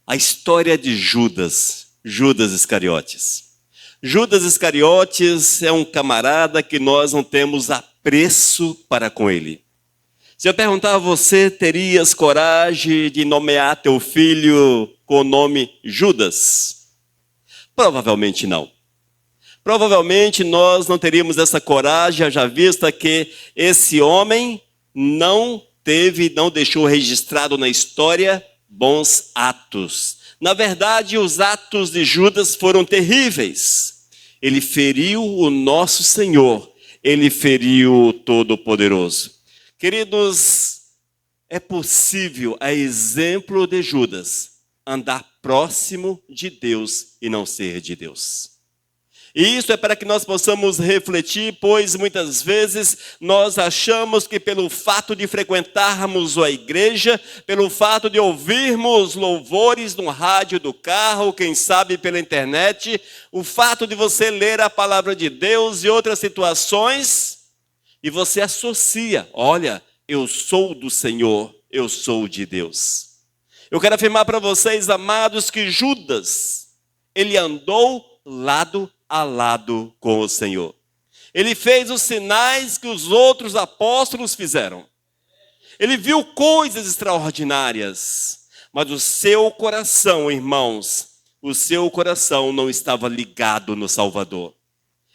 a história de Judas Iscariotes. Judas Iscariotes é um camarada que nós não temos apreço para com ele. Se eu perguntar a você, terias coragem de nomear teu filho com o nome Judas? Provavelmente não. Provavelmente nós não teríamos essa coragem, já vista que esse homem não deixou registrado na história bons atos. Na verdade, os atos de Judas foram terríveis. Ele feriu o nosso Senhor, ele feriu o Todo-Poderoso. Queridos, é possível, a exemplo de Judas, andar próximo de Deus e não ser de Deus. E isso é para que nós possamos refletir, pois muitas vezes nós achamos que pelo fato de frequentarmos a igreja, pelo fato de ouvirmos louvores no rádio do carro, quem sabe pela internet, o fato de você ler a palavra de Deus e outras situações, e você associa, olha, eu sou do Senhor, eu sou de Deus. Eu quero afirmar para vocês, amados, que Judas, ele andou lado a lado com o Senhor. Ele fez os sinais que os outros apóstolos fizeram. Ele viu coisas extraordinárias, mas o seu coração, irmãos, o seu coração não estava ligado no Salvador.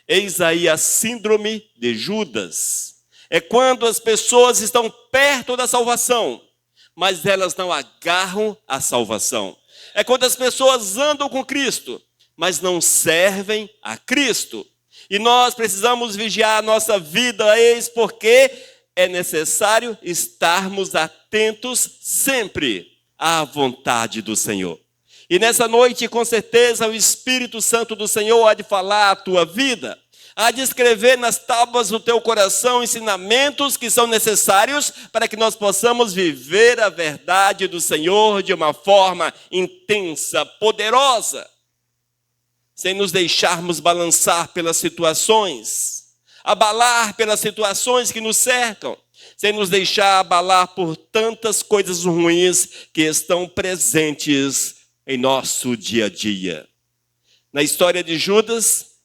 Eis aí a síndrome de Judas. É quando as pessoas estão perto da salvação, mas elas não agarram a salvação. É quando as pessoas andam com Cristo, mas não servem a Cristo. E nós precisamos vigiar a nossa vida, eis porque é necessário estarmos atentos sempre à vontade do Senhor. E nessa noite, com certeza, o Espírito Santo do Senhor há de falar a tua vida, há de escrever nas tábuas do teu coração ensinamentos que são necessários para que nós possamos viver a verdade do Senhor de uma forma intensa, poderosa, sem nos deixarmos balançar pelas situações, abalar pelas situações que nos cercam, sem nos deixar abalar por tantas coisas ruins que estão presentes em nosso dia a dia. Na história de Judas,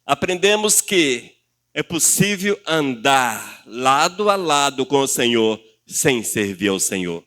aprendemos que é possível andar lado a lado com o Senhor sem servir ao Senhor.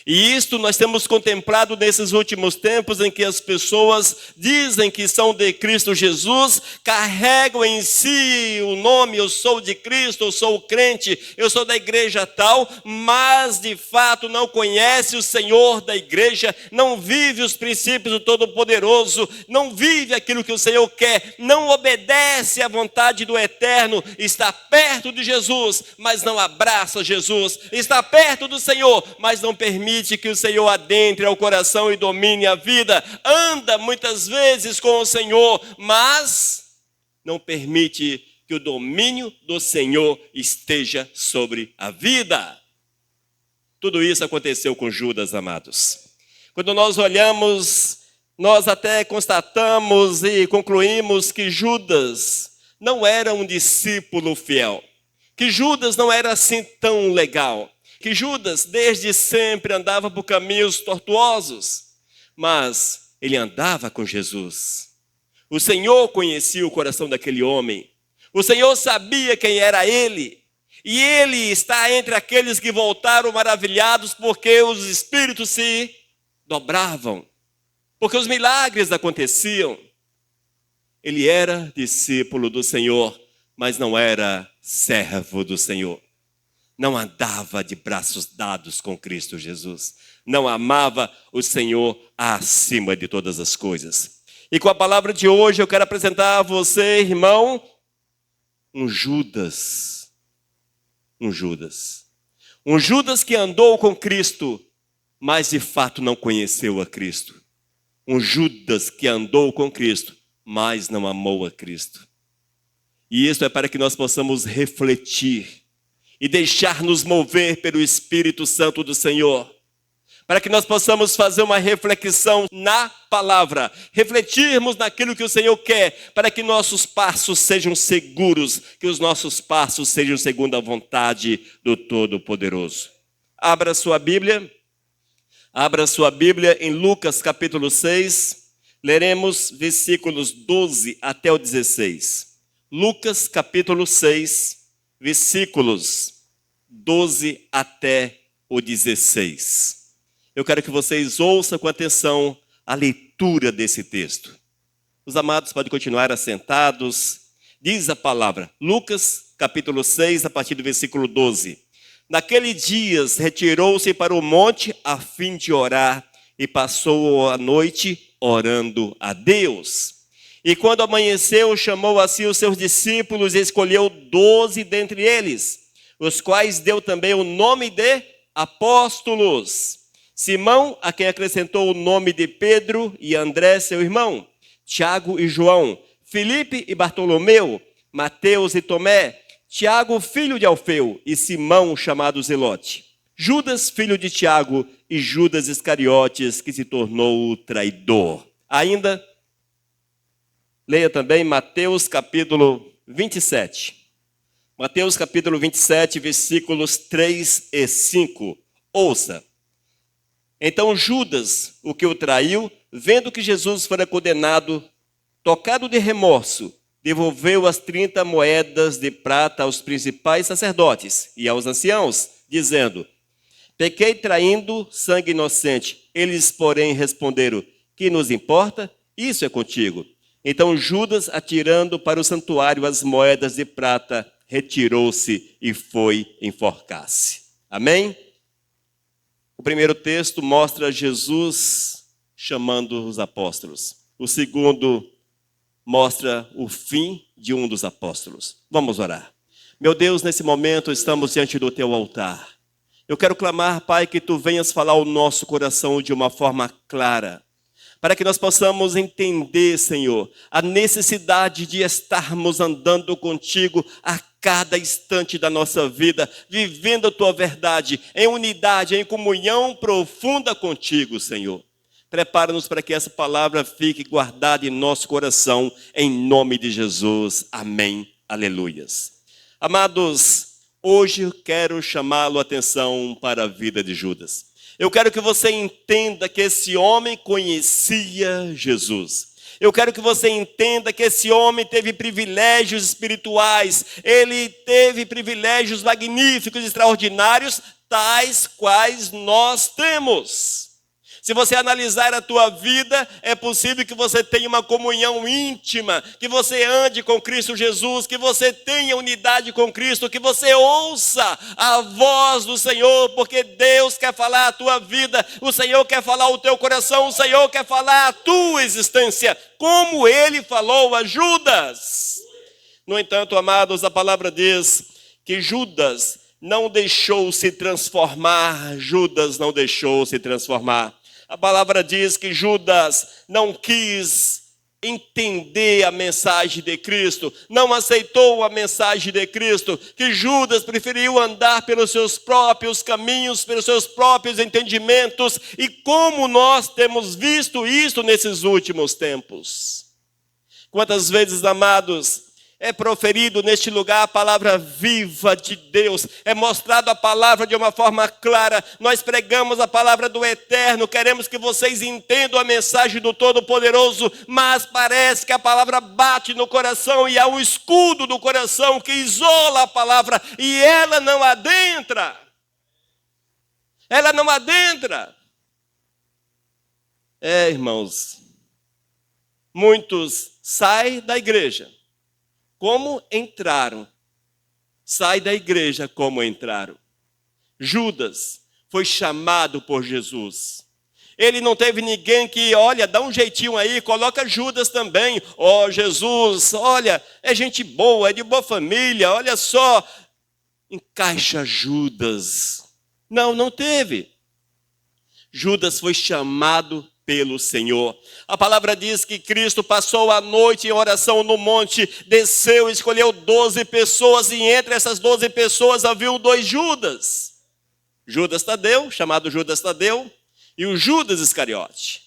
E isto nós temos contemplado nesses últimos tempos em que as pessoas dizem que são de Cristo Jesus, carregam em si o nome, eu sou de Cristo, eu sou crente, eu sou da igreja tal, mas de fato não conhece o Senhor da igreja, não vive os princípios do Todo-Poderoso, não vive aquilo que o Senhor quer, não obedece à vontade do Eterno, está perto de Jesus, mas não abraça Jesus, está perto do Senhor, mas não permite que o Senhor adentre ao coração e domine a vida, anda muitas vezes com o Senhor, mas não permite que o domínio do Senhor esteja sobre a vida. Tudo isso aconteceu com Judas, amados. Quando nós olhamos, nós até constatamos e concluímos que Judas não era um discípulo fiel, que Judas não era assim tão legal, que Judas desde sempre andava por caminhos tortuosos, mas ele andava com Jesus. O Senhor conhecia o coração daquele homem, o Senhor sabia quem era ele, e ele está entre aqueles que voltaram maravilhados porque os espíritos se dobravam, porque os milagres aconteciam. Ele era discípulo do Senhor, mas não era servo do Senhor. Não andava de braços dados com Cristo Jesus. Não amava o Senhor acima de todas as coisas. E com a palavra de hoje eu quero apresentar a você, irmão, um Judas. Um Judas. Um Judas que andou com Cristo, mas de fato não conheceu a Cristo. Um Judas que andou com Cristo, mas não amou a Cristo. E isso é para que nós possamos refletir e deixar-nos mover pelo Espírito Santo do Senhor, para que nós possamos fazer uma reflexão na palavra, refletirmos naquilo que o Senhor quer, para que nossos passos sejam seguros, que os nossos passos sejam segundo a vontade do Todo-Poderoso. Abra sua Bíblia Abra sua Bíblia em Lucas capítulo 6, leremos versículos 12 até o 16. Lucas capítulo 6, versículos 12 até o 16. Eu quero que vocês ouçam com atenção a leitura desse texto. Os amados podem continuar assentados. Diz a palavra, Lucas capítulo 6, a partir do versículo 12. Naquele dia retirou-se para o monte a fim de orar e passou a noite orando a Deus. E quando amanheceu, chamou a si os seus discípulos e escolheu 12 dentre eles, os quais deu também o nome de apóstolos. Simão, a quem acrescentou o nome de Pedro, e André, seu irmão, Tiago e João, Filipe e Bartolomeu, Mateus e Tomé, Tiago, filho de Alfeu, e Simão, chamado Zelote, Judas, filho de Tiago, e Judas Iscariotes, que se tornou o traidor. Ainda, leia também Mateus capítulo 27. Mateus capítulo 27, versículos 3 e 5. Ouça. Então Judas, o que o traiu, vendo que Jesus fora condenado, tocado de remorso, devolveu as 30 moedas de prata aos principais sacerdotes e aos anciãos, dizendo: pequei traindo sangue inocente. Eles, porém, responderam: que nos importa? Isso é contigo. Então Judas, atirando para o santuário as moedas de prata, retirou-se e foi enforcar-se. Amém? O primeiro texto mostra Jesus chamando os apóstolos. O segundo mostra o fim de um dos apóstolos. Vamos orar. Meu Deus, nesse momento estamos diante do teu altar. Eu quero clamar, Pai, que tu venhas falar ao nosso coração de uma forma clara, para que nós possamos entender, Senhor, a necessidade de estarmos andando contigo a cada instante da nossa vida, vivendo a tua verdade, em unidade, em comunhão profunda contigo, Senhor. Prepara-nos para que essa palavra fique guardada em nosso coração, em nome de Jesus. Amém. Aleluias. Amados, hoje eu quero chamá-lo a atenção para a vida de Judas. Eu quero que você entenda que esse homem conhecia Jesus. Eu quero que você entenda que esse homem teve privilégios espirituais. Ele teve privilégios magníficos, extraordinários, tais quais nós temos. Se você analisar a tua vida, é possível que você tenha uma comunhão íntima, que você ande com Cristo Jesus, que você tenha unidade com Cristo, que você ouça a voz do Senhor, porque Deus quer falar a tua vida, o Senhor quer falar o teu coração, o Senhor quer falar a tua existência, como Ele falou a Judas. No entanto, amados, a palavra diz que Judas não deixou se transformar, Judas não deixou se transformar. A palavra diz que Judas não quis entender a mensagem de Cristo, não aceitou a mensagem de Cristo, que Judas preferiu andar pelos seus próprios caminhos, pelos seus próprios entendimentos, e como nós temos visto isso nesses últimos tempos. Quantas vezes, amados, é proferido neste lugar a palavra viva de Deus, é mostrado a palavra de uma forma clara, nós pregamos a palavra do Eterno, queremos que vocês entendam a mensagem do Todo-Poderoso, mas parece que a palavra bate no coração e há um escudo no coração que isola a palavra e ela não adentra. Ela não adentra. Irmãos, muitos saem da igreja como entraram. Sai da igreja como entraram. Judas foi chamado por Jesus. Ele não teve ninguém que, olha, dá um jeitinho aí, coloca Judas também. Jesus, olha, é gente boa, é de boa família, olha só. Encaixa Judas. Não teve. Judas foi chamado pelo Senhor. A palavra diz que Cristo passou a noite em oração no monte, desceu, escolheu 12 pessoas, e entre essas 12 pessoas haviam 2 Judas. Judas Tadeu, chamado Judas Tadeu, e o Judas Iscariote.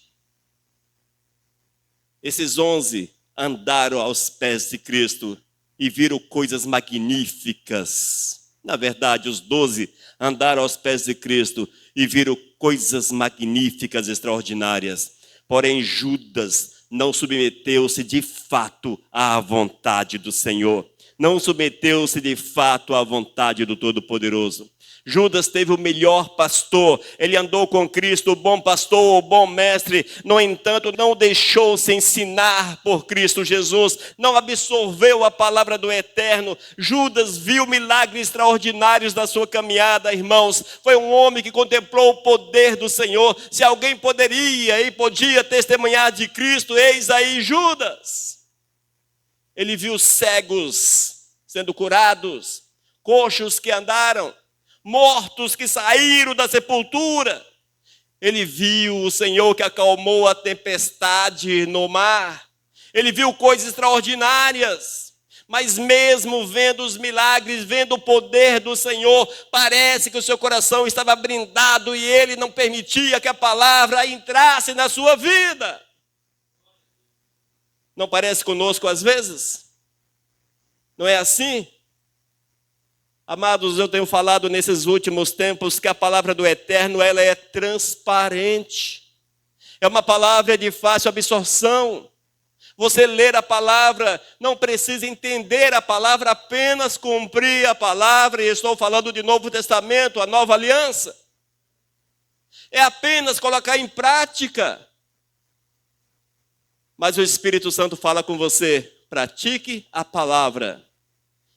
Esses 11 andaram aos pés de Cristo e viram coisas magníficas. Na verdade, os 12 andaram aos pés de Cristo e viram coisas magníficas, extraordinárias. Porém, Judas não submeteu-se de fato à vontade do Senhor. Não submeteu-se de fato à vontade do Todo-Poderoso. Judas teve o melhor pastor, ele andou com Cristo, o bom pastor, o bom mestre. No entanto, não deixou-se ensinar por Cristo Jesus, não absorveu a palavra do Eterno. Judas viu milagres extraordinários na sua caminhada, irmãos. Foi um homem que contemplou o poder do Senhor. Se alguém poderia e podia testemunhar de Cristo, eis aí Judas. Ele viu cegos sendo curados, coxos que andaram, mortos que saíram da sepultura. Ele viu o Senhor que acalmou a tempestade no mar. Ele viu coisas extraordinárias. Mas mesmo vendo os milagres, vendo o poder do Senhor, parece que o seu coração estava blindado e ele não permitia que a palavra entrasse na sua vida. Não parece conosco às vezes? Não é assim? Amados, eu tenho falado nesses últimos tempos que a palavra do Eterno, ela é transparente. É uma palavra de fácil absorção. Você ler a palavra, não precisa entender a palavra, apenas cumprir a palavra. E estou falando de Novo Testamento, a Nova Aliança. É apenas colocar em prática. Mas o Espírito Santo fala com você, pratique a palavra.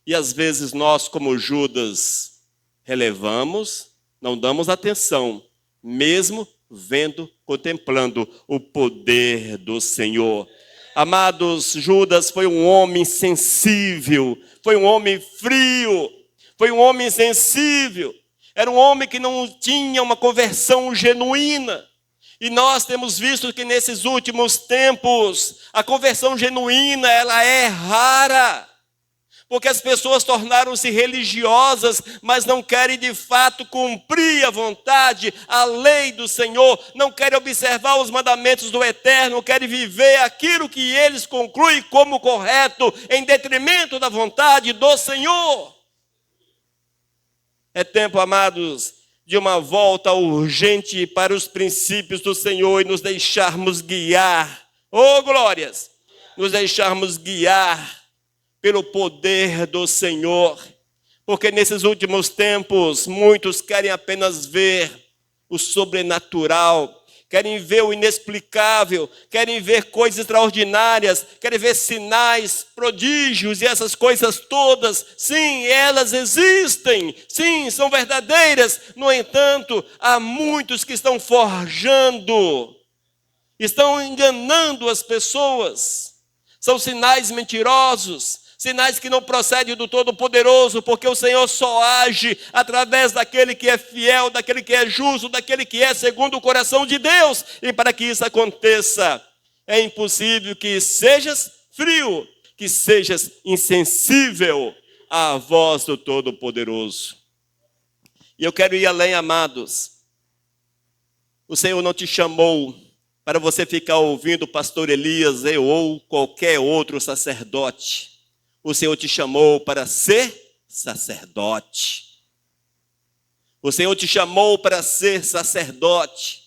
E às vezes nós, como Judas, relevamos, não damos atenção, mesmo vendo, contemplando o poder do Senhor. Amados, Judas foi um homem sensível, foi um homem frio, foi um homem insensível. Era um homem que não tinha uma conversão genuína. E nós temos visto que nesses últimos tempos, a conversão genuína, ela é rara. Porque as pessoas tornaram-se religiosas, mas não querem de fato cumprir a vontade, a lei do Senhor, não querem observar os mandamentos do Eterno, querem viver aquilo que eles concluem como correto, em detrimento da vontade do Senhor. É tempo, amados, de uma volta urgente para os princípios do Senhor e nos deixarmos guiar, oh glórias, nos deixarmos guiar pelo poder do Senhor, porque nesses últimos tempos, muitos querem apenas ver o sobrenatural, querem ver o inexplicável, querem ver coisas extraordinárias, querem ver sinais, prodígios e essas coisas todas. Sim, elas existem, sim, são verdadeiras. No entanto, há muitos que estão forjando, estão enganando as pessoas. São sinais mentirosos, sinais que não procedem do Todo-Poderoso, porque o Senhor só age através daquele que é fiel, daquele que é justo, daquele que é segundo o coração de Deus. E para que isso aconteça, é impossível que sejas frio, que sejas insensível à voz do Todo-Poderoso. E eu quero ir além, amados. O Senhor não te chamou para você ficar ouvindo o pastor Elias ou qualquer outro sacerdote. O Senhor te chamou para ser sacerdote. O Senhor te chamou para ser sacerdote.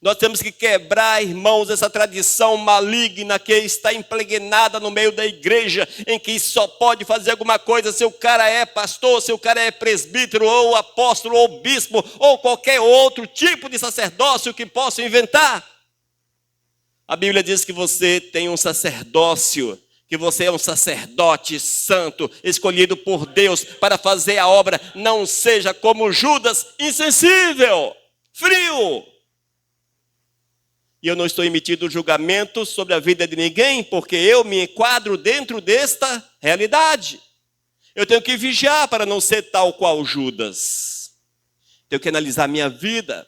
Nós temos que quebrar, irmãos, essa tradição maligna que está impregnada no meio da igreja, em que só pode fazer alguma coisa se o cara é pastor, se o cara é presbítero, ou apóstolo, ou bispo, ou qualquer outro tipo de sacerdócio que possa inventar. A Bíblia diz que você tem um sacerdócio, que você é um sacerdote santo, escolhido por Deus para fazer a obra. Não seja como Judas, insensível, frio. E eu não estou emitindo julgamento sobre a vida de ninguém, porque eu me enquadro dentro desta realidade. Eu tenho que vigiar para não ser tal qual Judas. Tenho que analisar minha vida,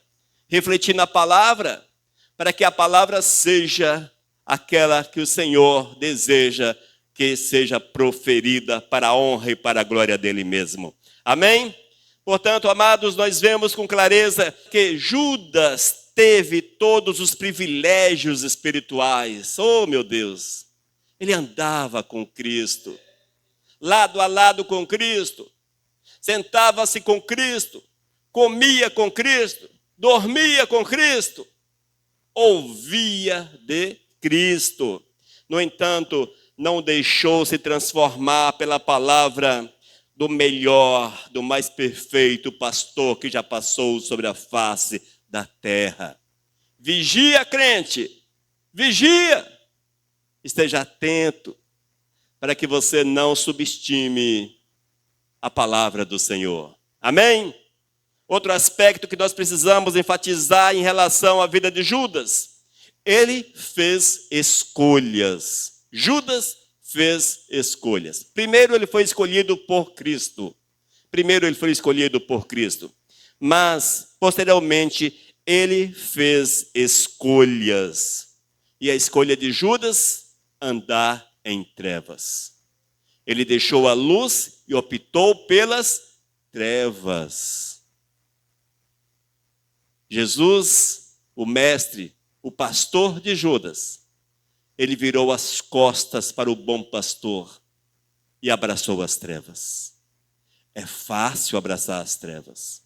refletir na palavra, para que a palavra seja aquela que o Senhor deseja que seja proferida para a honra e para a glória dele mesmo. Amém? Portanto, amados, nós vemos com clareza que Judas teve todos os privilégios espirituais. Oh, meu Deus! Ele andava com Cristo, lado a lado com Cristo, sentava-se com Cristo, comia com Cristo, dormia com Cristo, ouvia de Cristo. No entanto, não deixou se transformar pela palavra do melhor, do mais perfeito pastor que já passou sobre a face da terra. Vigia, crente, vigia, esteja atento para que você não subestime a palavra do Senhor. Amém? Outro aspecto que nós precisamos enfatizar em relação à vida de Judas: ele fez escolhas. Judas fez escolhas. Primeiro, ele foi escolhido por Cristo. Mas, posteriormente, ele fez escolhas. E a escolha de Judas, andar em trevas. Ele deixou a luz e optou pelas trevas. Jesus, o mestre, o pastor de Judas, ele virou as costas para o bom pastor e abraçou as trevas. É fácil abraçar as trevas.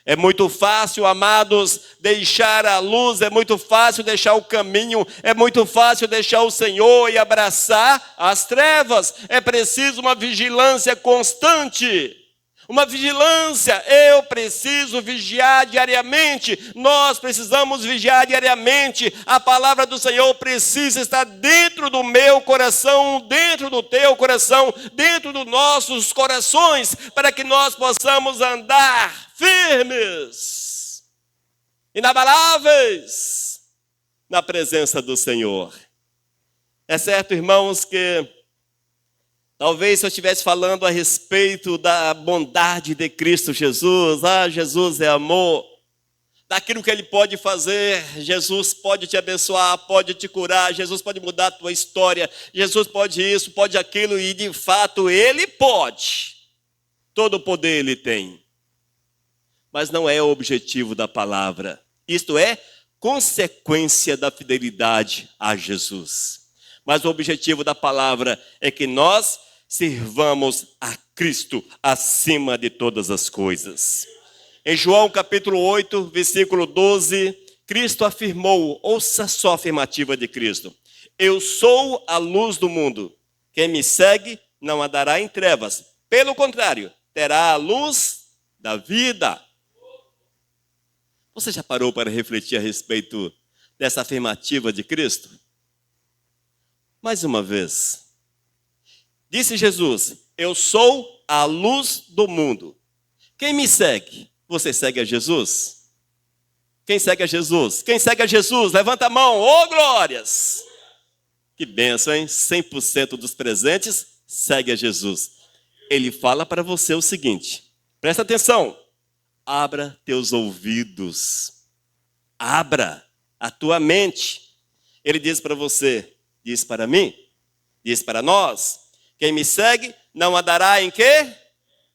É muito fácil, amados, deixar a luz, é muito fácil deixar o caminho, é muito fácil deixar o Senhor e abraçar as trevas. É preciso uma vigilância constante. Uma vigilância, eu preciso vigiar diariamente, nós precisamos vigiar diariamente, a palavra do Senhor precisa estar dentro do meu coração, dentro do teu coração, dentro dos nossos corações, para que nós possamos andar firmes, inabaláveis, na presença do Senhor. É certo, irmãos, que talvez se eu estivesse falando a respeito da bondade de Cristo Jesus, Jesus é amor, daquilo que Ele pode fazer, Jesus pode te abençoar, pode te curar, Jesus pode mudar a tua história, Jesus pode isso, pode aquilo, e de fato Ele pode, todo o poder Ele tem. Mas não é o objetivo da palavra, isto é consequência da fidelidade a Jesus. Mas o objetivo da palavra é que nós sirvamos a Cristo acima de todas as coisas. Em João capítulo 8, versículo 12, Cristo afirmou, ouça só a afirmativa de Cristo: eu sou a luz do mundo. Quem me segue não andará em trevas. Pelo contrário, terá a luz da vida. Você já parou para refletir a respeito dessa afirmativa de Cristo? Mais uma vez. Disse Jesus, eu sou a luz do mundo. Quem me segue? Você segue a Jesus? Quem segue a Jesus? Quem segue a Jesus? Levanta a mão, ô glórias! Que bênção, hein? 100% dos presentes segue a Jesus. Ele fala para você o seguinte, presta atenção, abra teus ouvidos, abra a tua mente. Ele diz para você, diz para mim, diz para nós, quem me segue não andará em quê?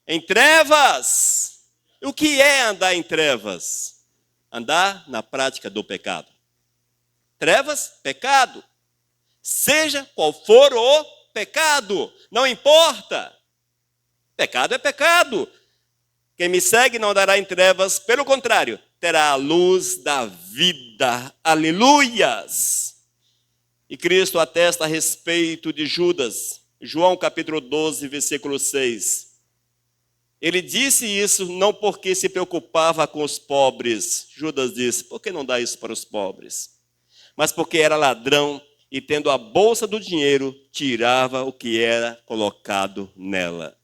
Em trevas. O que é andar em trevas? Andar na prática do pecado. Trevas, pecado. Seja qual for o pecado, não importa. Pecado é pecado. Quem me segue não andará em trevas, pelo contrário, terá a luz da vida. Aleluias! E Cristo atesta a respeito de Judas. João capítulo 12, versículo 6. Ele disse isso não porque se preocupava com os pobres. Judas disse, por que não dá isso para os pobres? Mas porque era ladrão e tendo a bolsa do dinheiro, tirava o que era colocado nela.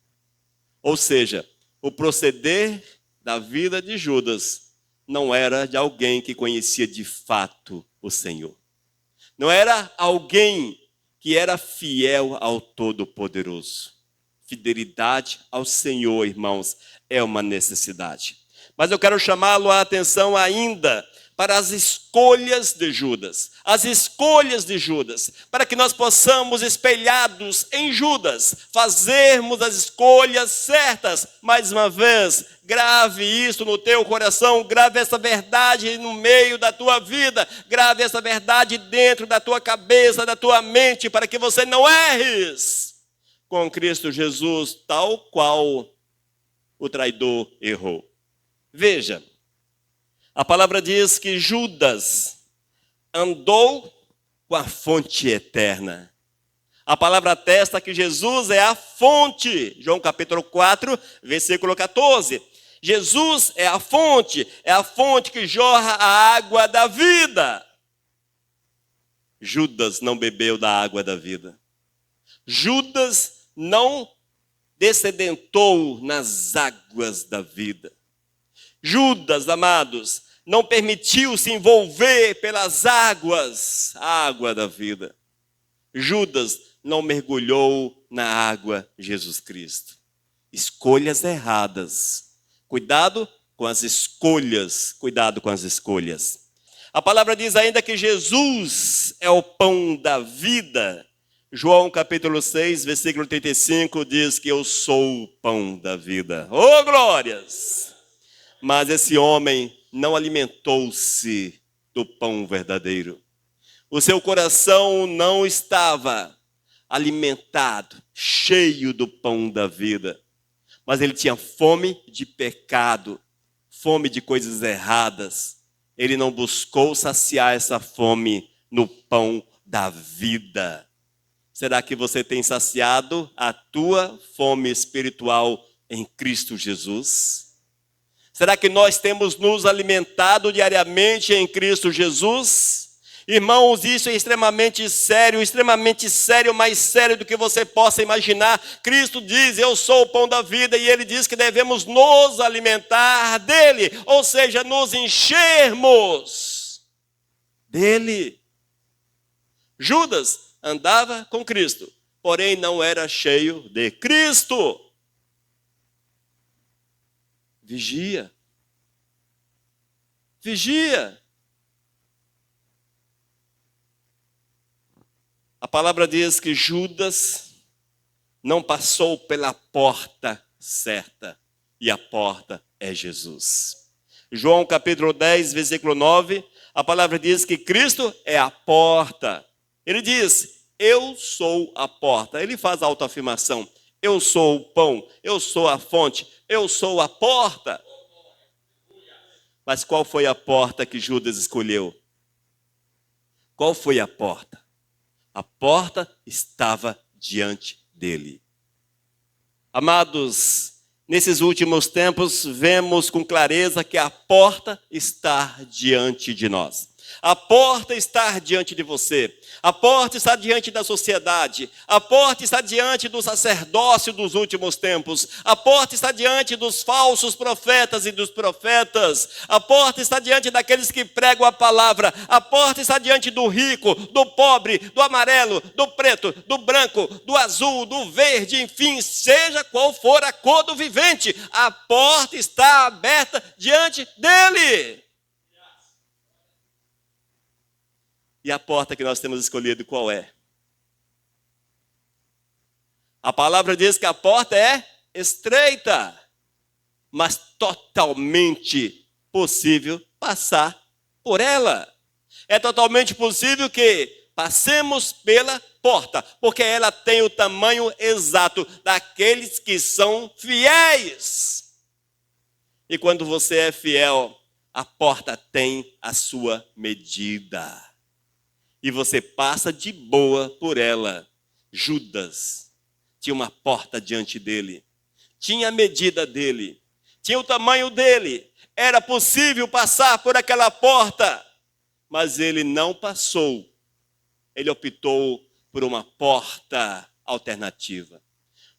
Ou seja, o proceder da vida de Judas não era de alguém que conhecia de fato o Senhor. Não era alguém que era fiel ao Todo-Poderoso. Fidelidade ao Senhor, irmãos, é uma necessidade. Mas eu quero chamá-lo a atenção ainda para as escolhas de Judas. As escolhas de Judas, para que nós possamos, espelhados em Judas, fazermos as escolhas certas. Mais uma vez, grave isso no teu coração, grave essa verdade no meio da tua vida, grave essa verdade dentro da tua cabeça, da tua mente, para que você não erres com Cristo Jesus, tal qual o traidor errou. Veja, A palavra diz que Judas andou com a fonte eterna. A palavra atesta que Jesus é a fonte. João capítulo 4, versículo 14. Jesus é a fonte que jorra a água da vida. Judas não bebeu da água da vida. Judas não descedentou nas águas da vida. Judas, amados, não permitiu se envolver pelas águas, a água da vida. Judas não mergulhou na água Jesus Cristo. Escolhas erradas. Cuidado com as escolhas, cuidado com as escolhas. A palavra diz ainda que Jesus é o pão da vida. João capítulo 6, versículo 35 diz que eu sou o pão da vida. Oh, glórias! Mas esse homem não alimentou-se do pão verdadeiro. O seu coração não estava alimentado, cheio do pão da vida. Mas ele tinha fome de pecado, fome de coisas erradas. Ele não buscou saciar essa fome no pão da vida. Será que você tem saciado a tua fome espiritual em Cristo Jesus? Será que nós temos nos alimentado diariamente em Cristo Jesus? Irmãos, isso é extremamente sério, mais sério do que você possa imaginar. Cristo diz, eu sou o pão da vida, e ele diz que devemos nos alimentar dele, ou seja, nos enchermos dele. Judas andava com Cristo, porém não era cheio de Cristo. Vigia. Vigia. A palavra diz que Judas não passou pela porta certa, e a porta é Jesus. João capítulo 10, versículo 9, a palavra diz que Cristo é a porta. Ele diz, eu sou a porta. Ele faz a autoafirmação, eu sou o pão, eu sou a fonte, eu sou a porta. Mas qual foi a porta que Judas escolheu? Qual foi a porta? A porta estava diante dele. Amados, nesses últimos tempos, vemos com clareza que a porta está diante de nós. A porta está diante de você. A porta está diante da sociedade. A porta está diante do sacerdócio dos últimos tempos. A porta está diante dos falsos profetas e dos profetas. A porta está diante daqueles que pregam a palavra. A porta está diante do rico, do pobre, do amarelo, do preto, do branco, do azul, do verde, enfim, seja qual for a cor do vivente. A porta está aberta diante dele. E a porta que nós temos escolhido qual é? A palavra diz que a porta é estreita, mas totalmente possível passar por ela. É totalmente possível que passemos pela porta, porque ela tem o tamanho exato daqueles que são fiéis. E quando você é fiel, a porta tem a sua medida. E você passa de boa por ela. Judas tinha uma porta diante dele. Tinha a medida dele. Tinha o tamanho dele. Era possível passar por aquela porta. Mas ele não passou. Ele optou por uma porta alternativa.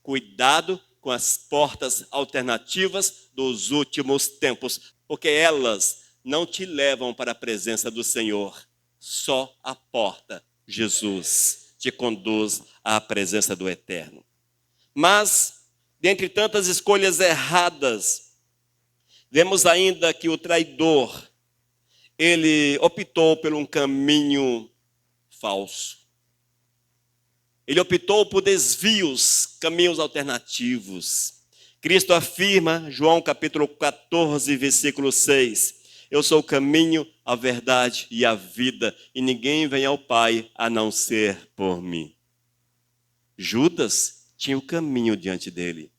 Cuidado com as portas alternativas dos últimos tempos, porque elas não te levam para a presença do Senhor. Só a porta, Jesus, te conduz à presença do Eterno. Mas, dentre tantas escolhas erradas, vemos ainda que o traidor, ele optou por um caminho falso. Ele optou por desvios, caminhos alternativos. Cristo afirma, João capítulo 14, versículo 6, eu sou o caminho, a verdade e a vida, e ninguém vem ao Pai a não ser por mim. Judas tinha o caminho diante dele.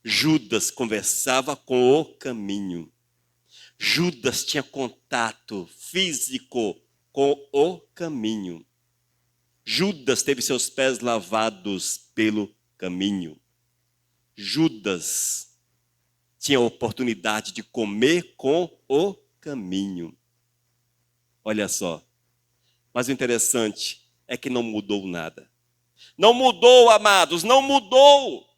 Judas conversava com o caminho. Judas tinha contato físico com o caminho. Judas teve seus pés lavados pelo caminho. Judas tinha a oportunidade de comer com o caminho. Olha só. Mas o interessante é que não mudou nada. Não mudou, amados, não mudou.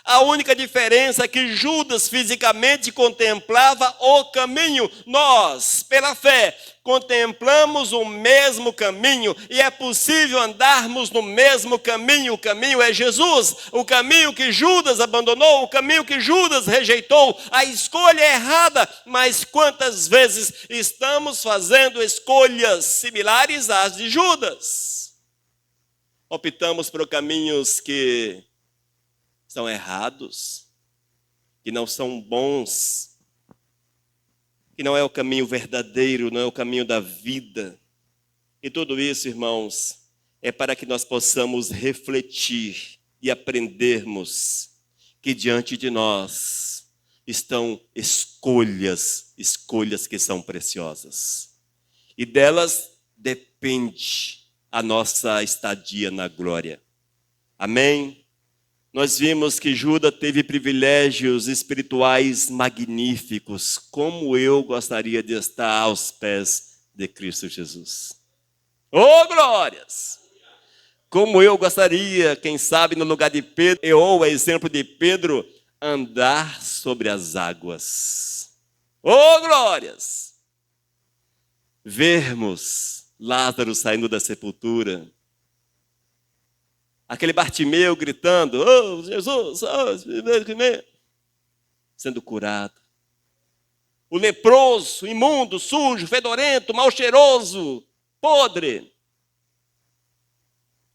A única diferença é que Judas fisicamente contemplava o caminho. Nós, pela fé, contemplamos o mesmo caminho e é possível andarmos no mesmo caminho. O caminho é Jesus. O caminho que Judas abandonou, o caminho que Judas rejeitou. A escolha é errada, mas quantas vezes estamos fazendo escolhas similares às de Judas? Optamos por caminhos que são errados, que não são bons, que não é o caminho verdadeiro, não é o caminho da vida. E tudo isso, irmãos, é para que nós possamos refletir e aprendermos que diante de nós estão escolhas que são preciosas. E delas depende a nossa estadia na glória. Amém? Nós vimos que Judas teve privilégios espirituais magníficos. Como eu gostaria de estar aos pés de Cristo Jesus. Oh, glórias! Como eu gostaria, quem sabe no lugar de Pedro, ou o exemplo de Pedro, andar sobre as águas. Oh, glórias! Vermos Lázaro saindo da sepultura. Aquele Bartimeu gritando, oh, Jesus, sendo curado. O leproso, imundo, sujo, fedorento, mal cheiroso, podre,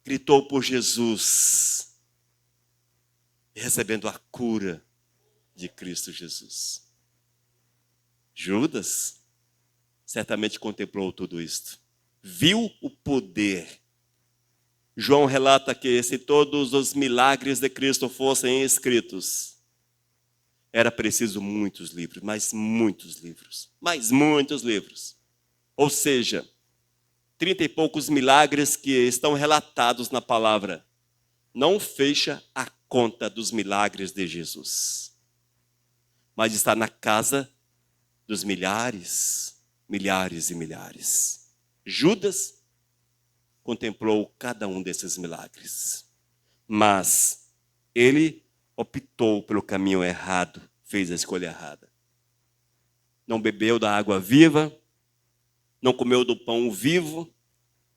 gritou por Jesus, recebendo a cura de Cristo Jesus. Judas certamente contemplou tudo isto. Viu o poder. João relata que se todos os milagres de Cristo fossem escritos, era preciso muitos livros, mais muitos livros. Ou seja, 30 e poucos milagres que estão relatados na palavra, não fecha a conta dos milagres de Jesus. Mas está na casa dos milhares e milhares. Judas contemplou cada um desses milagres. Mas ele optou pelo caminho errado, fez a escolha errada. Não bebeu da água viva, não comeu do pão vivo,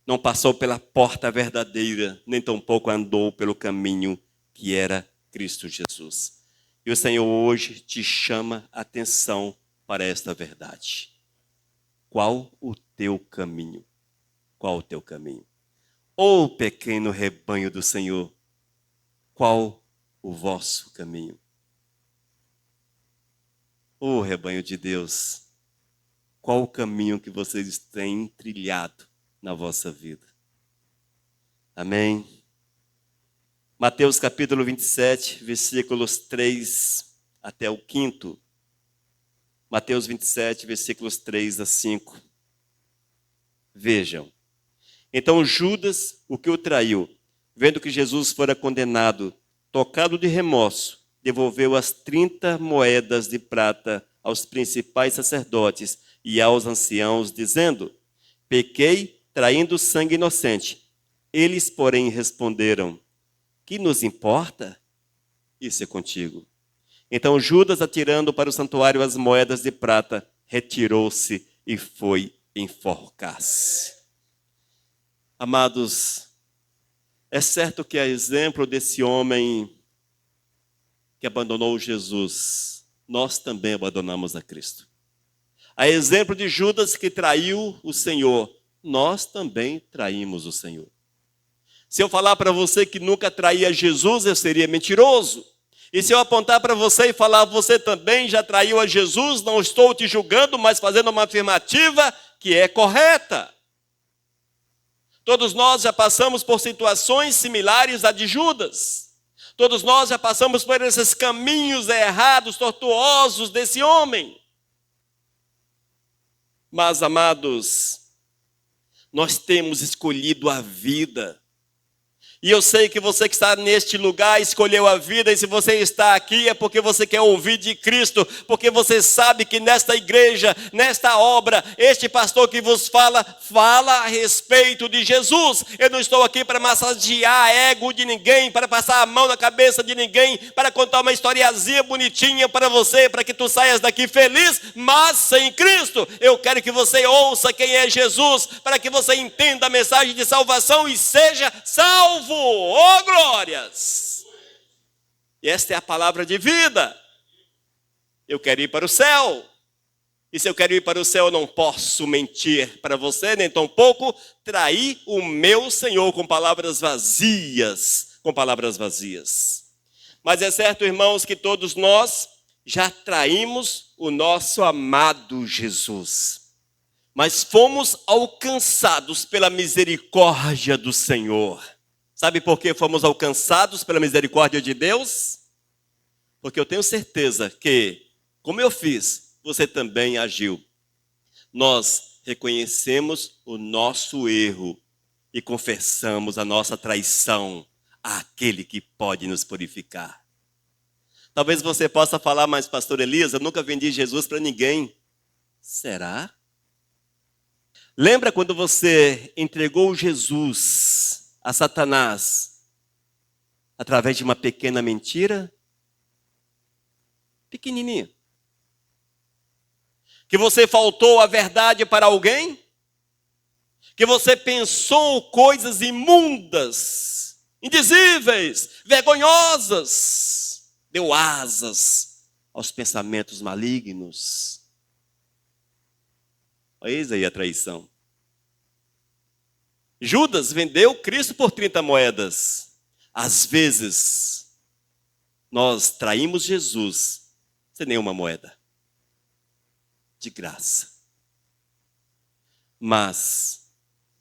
não passou pela porta verdadeira, nem tampouco andou pelo caminho que era Cristo Jesus. E o Senhor hoje te chama a atenção para esta verdade. Qual o teu caminho? Qual o teu caminho? Ó pequeno rebanho do Senhor, qual o vosso caminho? Ó rebanho de Deus, qual o caminho que vocês têm trilhado na vossa vida? Amém? Mateus capítulo 27, versículos 3 até o 5. Mateus 27, versículos 3 a 5. Vejam. Então Judas, o que o traiu, vendo que Jesus fora condenado, tocado de remorso, devolveu as 30 moedas de prata aos principais sacerdotes e aos anciãos, dizendo: pequei traindo sangue inocente. Eles, porém, responderam: que nos importa? Isso é contigo. Então Judas, atirando para o santuário as moedas de prata, retirou-se e foi enforcar-se. Amados, é certo que a exemplo desse homem que abandonou Jesus, nós também abandonamos a Cristo. A exemplo de Judas que traiu o Senhor, nós também traímos o Senhor. Se eu falar para você que nunca traía Jesus, eu seria mentiroso. E se eu apontar para você e falar, você também já traiu a Jesus, não estou te julgando, mas fazendo uma afirmativa que é correta. Todos nós já passamos por situações similares à de Judas. Todos nós já passamos por esses caminhos errados, tortuosos desse homem. Mas, amados, nós temos escolhido a vida. E eu sei que você que está neste lugar escolheu a vida, e se você está aqui é porque você quer ouvir de Cristo, porque você sabe que nesta igreja, nesta obra, este pastor que vos fala a respeito de Jesus. Eu não estou aqui para massagear ego de ninguém, para passar a mão na cabeça de ninguém, para contar uma historiazinha bonitinha para você, para que tu saias daqui feliz, mas sem Cristo. Eu quero que você ouça quem é Jesus, para que você entenda a mensagem de salvação e seja salvo. Oh, glórias! E esta é a palavra de vida. Eu quero ir para o céu. E se eu quero ir para o céu, eu não posso mentir para você, nem tampouco trair o meu Senhor com palavras vazias. Com palavras vazias. Mas é certo, irmãos, que todos nós já traímos o nosso amado Jesus. Mas fomos alcançados pela misericórdia do Senhor. Sabe por que fomos alcançados pela misericórdia de Deus? Porque eu tenho certeza que, como eu fiz, você também agiu. Nós reconhecemos o nosso erro e confessamos a nossa traição àquele que pode nos purificar. Talvez você possa falar, mas pastor Elias, eu nunca vendi Jesus para ninguém. Será? Lembra quando você entregou Jesus a Satanás através de uma pequena mentira? Pequenininha. Que você faltou a verdade para alguém? Que você pensou coisas imundas, indizíveis, vergonhosas, deu asas aos pensamentos malignos. Eis aí a traição. Judas vendeu Cristo por 30 moedas. Às vezes, nós traímos Jesus sem nenhuma moeda. De graça. Mas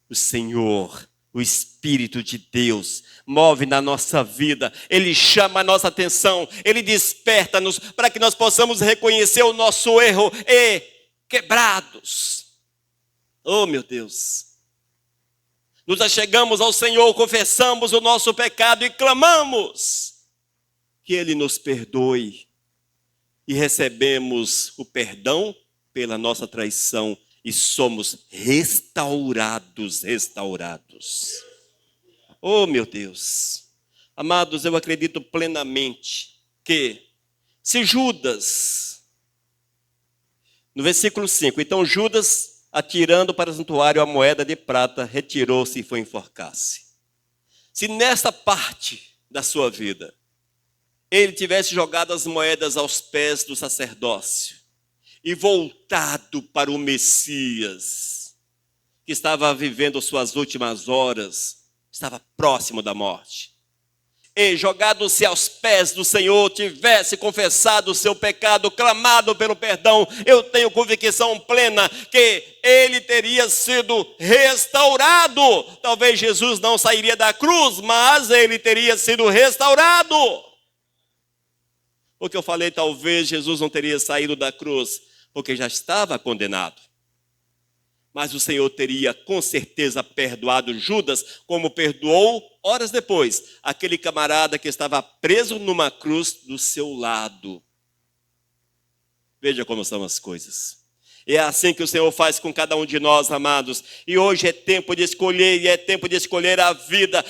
o Senhor, o Espírito de Deus, move na nossa vida. Ele chama a nossa atenção. Ele desperta-nos para que nós possamos reconhecer o nosso erro e quebrados. Oh, meu Deus. Nos achegamos ao Senhor, confessamos o nosso pecado e clamamos que Ele nos perdoe. E recebemos o perdão pela nossa traição e somos restaurados. Oh, meu Deus. Amados, eu acredito plenamente que se Judas, no versículo 5, então Judas, atirando para o santuário a moeda de prata, retirou-se e foi enforcar-se. Se nesta parte da sua vida, ele tivesse jogado as moedas aos pés do sacerdócio e voltado para o Messias, que estava vivendo suas últimas horas, estava próximo da morte, e jogado-se aos pés do Senhor, tivesse confessado o seu pecado, clamado pelo perdão, eu tenho convicção plena que ele teria sido restaurado. Talvez Jesus não sairia da cruz, mas ele teria sido restaurado. Porque eu falei, talvez Jesus não teria saído da cruz, porque já estava condenado. Mas o Senhor teria com certeza perdoado Judas, como perdoou horas depois aquele camarada que estava preso numa cruz do seu lado. Veja como são as coisas. É assim que o Senhor faz com cada um de nós, amados. E hoje é tempo de escolher, e é tempo de escolher a vida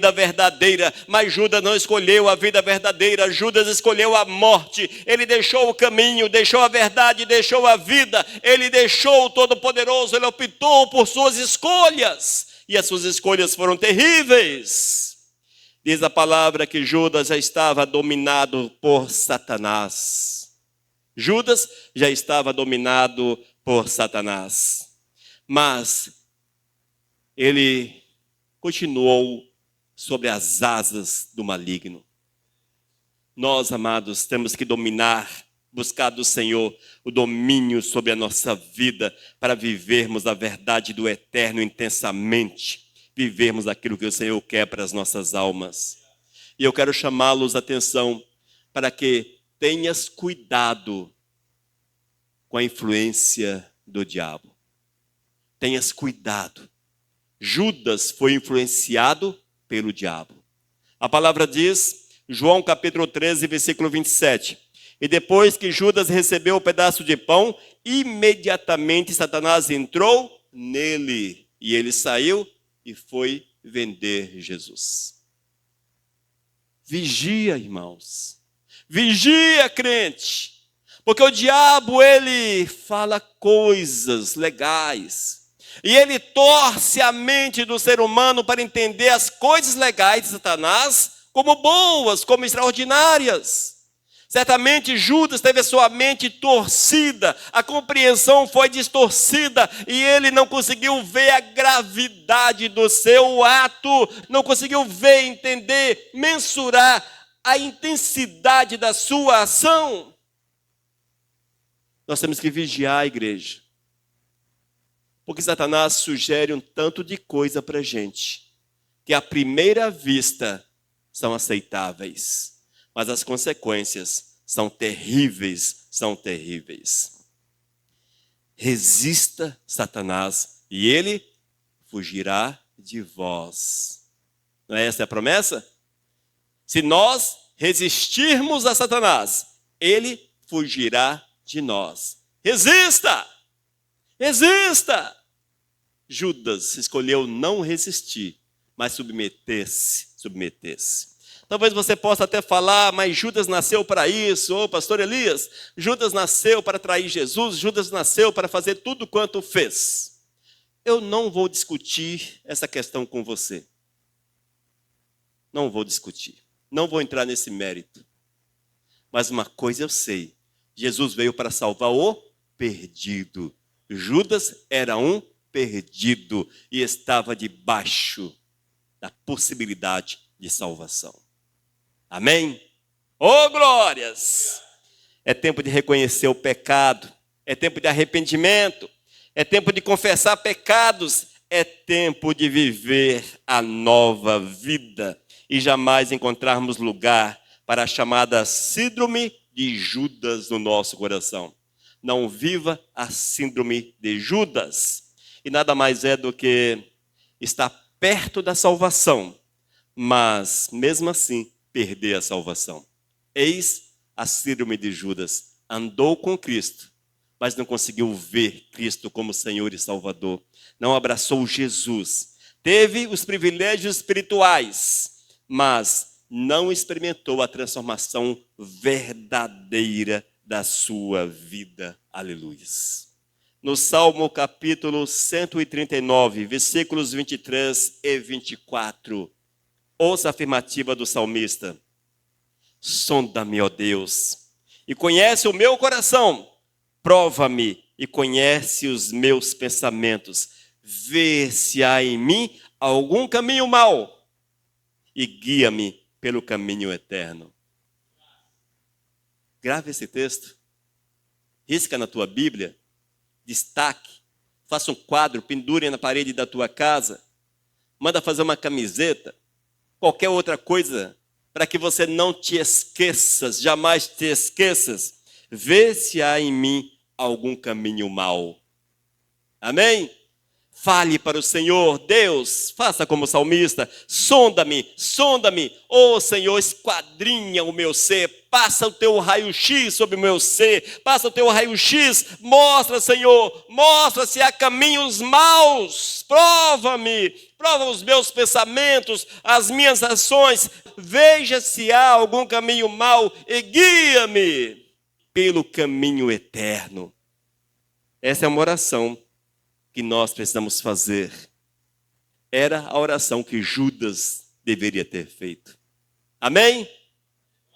verdadeira. Mas Judas não escolheu a vida verdadeira, Judas escolheu a morte. Ele deixou o caminho, deixou a verdade, deixou a vida. Ele deixou o Todo-Poderoso, ele optou por suas escolhas. E as suas escolhas foram terríveis. Diz a palavra que Judas já estava dominado por Satanás. Judas já estava dominado por Satanás, mas ele continuou sobre as asas do maligno. Nós, amados, temos que dominar, buscar do Senhor o domínio sobre a nossa vida para vivermos a verdade do eterno intensamente, vivermos aquilo que o Senhor quer para as nossas almas. E eu quero chamá-los a atenção para que tenhas cuidado com a influência do diabo. tenhas cuidado. Judas foi influenciado pelo diabo. A palavra diz, João capítulo 13, versículo 27. E depois que Judas recebeu o pedaço de pão, imediatamente Satanás entrou nele. E ele saiu e foi vender Jesus. Vigia, irmãos. Vigia, crente. Porque o diabo, ele fala coisas legais. E ele torce a mente do ser humano para entender as coisas legais de Satanás como boas, como extraordinárias. Certamente Judas teve a sua mente torcida, a compreensão foi distorcida e ele não conseguiu ver a gravidade do seu ato, não conseguiu ver, entender, mensurar a intensidade da sua ação. Nós temos que vigiar a igreja. Porque Satanás sugere um tanto de coisa para a gente, que à primeira vista são aceitáveis, mas as consequências são terríveis, são terríveis. Resista Satanás e ele fugirá de vós. Não é essa a promessa? Se nós resistirmos a Satanás, ele fugirá de nós. Resista! Resista! Judas escolheu não resistir, mas submeter-se. Talvez você possa até falar, mas Judas nasceu para isso. Ô, pastor Elias, Judas nasceu para trair Jesus, Judas nasceu para fazer tudo quanto fez. Eu não vou discutir essa questão com você. Não vou discutir. Não vou entrar nesse mérito. Mas uma coisa eu sei. Jesus veio para salvar o perdido. Judas era um perdido e estava debaixo da possibilidade de salvação. Amém? Oh, glórias! É tempo de reconhecer o pecado, é tempo de arrependimento, é tempo de confessar pecados, é tempo de viver a nova vida e jamais encontrarmos lugar para a chamada síndrome de Judas no nosso coração. Não viva a síndrome de Judas. E nada mais é do que estar perto da salvação, mas mesmo assim perder a salvação. Eis a síndrome de Judas. Andou com Cristo, mas não conseguiu ver Cristo como Senhor e Salvador. Não abraçou Jesus. Teve os privilégios espirituais, mas não experimentou a transformação verdadeira da sua vida. Aleluia. No Salmo capítulo 139, versículos 23 e 24, ouça a afirmativa do salmista. Sonda-me, ó Deus, e conhece o meu coração. Prova-me e conhece os meus pensamentos. Vê se há em mim algum caminho mau e guia-me pelo caminho eterno. Grave esse texto. Risca na tua Bíblia. Destaque. Faça um quadro, pendure na parede da tua casa. Manda fazer uma camiseta. Qualquer outra coisa para que você não te esqueças, jamais te esqueças. Vê se há em mim algum caminho mau. Amém? Fale para o Senhor, Deus, faça como salmista, sonda-me, ó Senhor, esquadrinha o meu ser, passa o teu raio-x sobre o meu ser, passa o teu raio-x, mostra, Senhor, mostra se há caminhos maus, prova-me, prova os meus pensamentos, as minhas ações, veja se há algum caminho mau e guia-me pelo caminho eterno. Essa é uma oração que nós precisamos fazer. Era a oração que Judas deveria ter feito. Amém?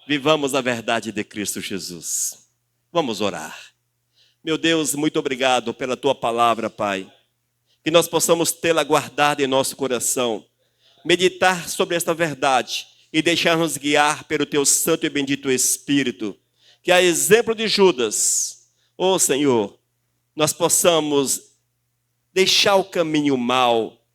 Vivamos a verdade de Cristo Jesus. Vamos orar. Meu Deus, muito obrigado pela tua palavra, Pai. Que nós possamos tê-la guardada em nosso coração, meditar sobre esta verdade e deixar-nos guiar pelo teu santo e bendito Espírito. Que a exemplo de Judas, ó Senhor, nós possamos deixar o caminho mau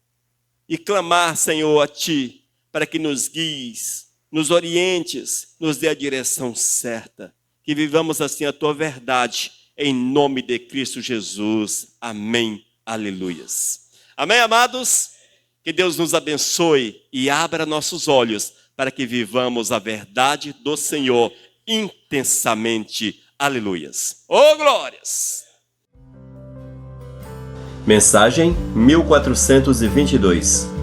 e clamar, Senhor, a Ti, para que nos guies, nos orientes, nos dê a direção certa. Que vivamos assim a Tua verdade, em nome de Cristo Jesus. Amém. Aleluias. Amém, amados? Que Deus nos abençoe e abra nossos olhos para que vivamos a verdade do Senhor intensamente. Aleluias. Oh, glórias! Mensagem 1422.